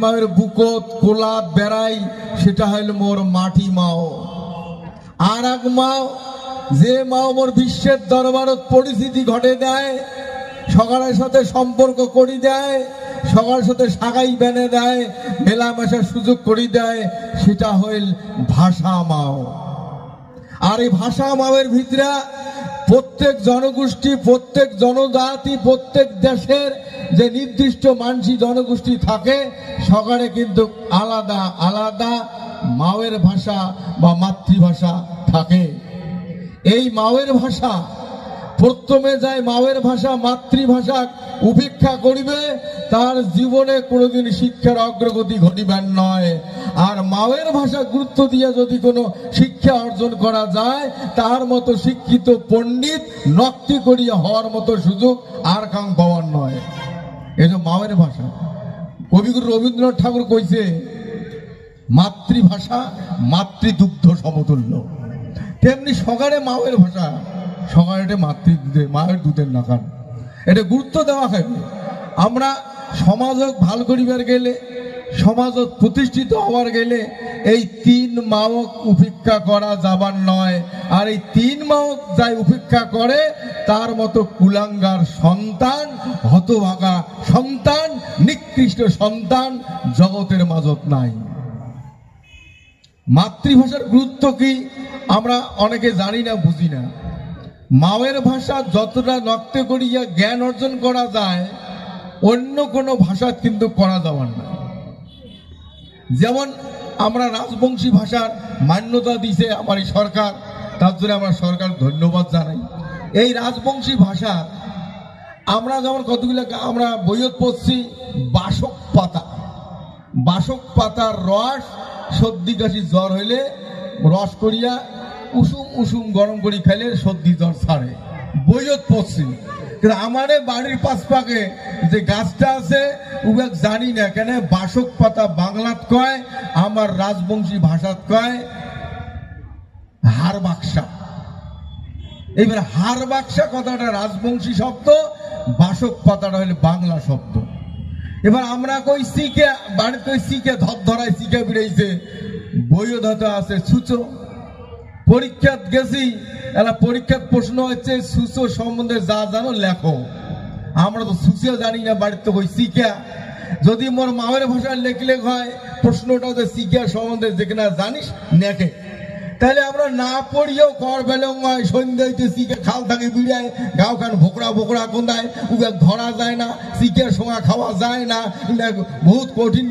মায়ের বুকত কোলাত বেড়াই সেটা হইল মোর মাটি মাও। আর এক মাও, যে মাও মোর বিশ্বের দরবারত পরিস্থিতি ঘটে দেয়, সকালের সাথে সম্পর্ক করি দেয়, সবার সাথে সাগাই বেনে দেয়, মেলামেশার সুযোগ করি দেয়, সেটা হইল ভাষা মাও। আর এই ভাষা মাওয়ের ভিতরে প্রত্যেক জনগোষ্ঠী, প্রত্যেক জনজাতি, প্রত্যেক দেশের যে নির্দিষ্ট মানসী জনগোষ্ঠী থাকে, সকালে কিন্তু আলাদা আলাদা মাওয়ের ভাষা বা মাতৃভাষা থাকে। এই মাওয়ের ভাষা প্রথমে যায় মাওয়ের ভাষা মাতৃভাষা উপেক্ষা করিবে, তার জীবনে কোনোদিন শিক্ষার অগ্রগতি ঘটিবেন নয়। আর মাওয়ের ভাষা গুরুত্ব দিয়ে যদি কোনো শিক্ষা অর্জন করা যায়, তার মতো শিক্ষিত পণ্ডিত নক্তি করিয়া হওয়ার মতো সুযোগ আর কাং পাওয়ার নয়। এই যে মাওয়ের ভাষা, কবিগুরু রবীন্দ্রনাথ ঠাকুর কইছে, মাতৃভাষা মাতৃদুগ্ধ সমতুল্য। তেমনি সকালে মাওয়ের ভাষা, সকালে মায়ের দুধের নাকান, এটা গুরুত্ব দেওয়া হবে। আমরা সমাজক ভাল করিবার গেলে, সমাজক প্রতিষ্ঠিত হওয়ার গেলে এই তিন মাওক উপেক্ষা করা যাবার নয়। আর এই তিন মাওক যাই উপেক্ষা করে, তার মতো কুলাঙ্গার সন্তান, হতভাগা সন্তান, নিকৃষ্ট সন্তান জগতের মাঝত নাই। মাতৃভাষার গুরুত্ব কি আমরা অনেকে জানি না, বুঝি না। মাওয়ের ভাষা যতটা নক্ত করিয়া জ্ঞান অর্জন করা যায়, অন্য কোনো ভাষা কিন্তু করা যাবার না। যেমন আমরা রাজবংশী ভাষার মান্যতা দিছে আমার এই সরকার, তার জন্য আমরা সরকার ধন্যবাদ জানাই। এই রাজবংশী ভাষা আমরা যেমন কতগুলো আমরা বইয়ত পড়ছি, বাসক পাতা, বাসক পাতার রস সর্দি কাশি জ্বর হইলে রস করিয়া উষুম উষুম গরম করি খাইলে সর্দি জ্বর ছাড়ে, বইয়ত পড়ছি। কিন্তু আমারে বাড়ির পাশ পাকে যে গাছটা আছে ওগুলো জানি না কেন বাসক পাতা বাংলাত কয়, আমার রাজবংশী ভাষাত কয় হার বাক্সা। এইবার হার বাক্সা কথাটা রাজবংশী শব্দ, বাসক পাতাটা হইলে বাংলা শব্দ। এবার আমরা কই শিখে বাড়িতে কই শিখে ধরায় শিখে বেড়েছে, বইও ধতে আছে ছুচো। পরীক্ষাত গেছি, এলা পরীক্ষার প্রশ্ন হচ্ছে সুচো সম্বন্ধে যা জানো লেখো। আমরা তো সুচিও জানি না, বাড়িতে কই শিখা। যদি মোর মায়ের ভাষায় লেখলে হয়, প্রশ্নটা যে শিখা সম্বন্ধে যেখানে জানিস নেখে, তাহলে আমরা না পড়িয়েও কর বেলং হয়, সন্ধ্যা হইতে শিখে খাল থাকে বিড়ায়, গাও খান ভোকরা ভোকরা কোন্দায়, ধরা যায় না, শিখে সোঙা খাওয়া যায় না, বহুত কঠিন।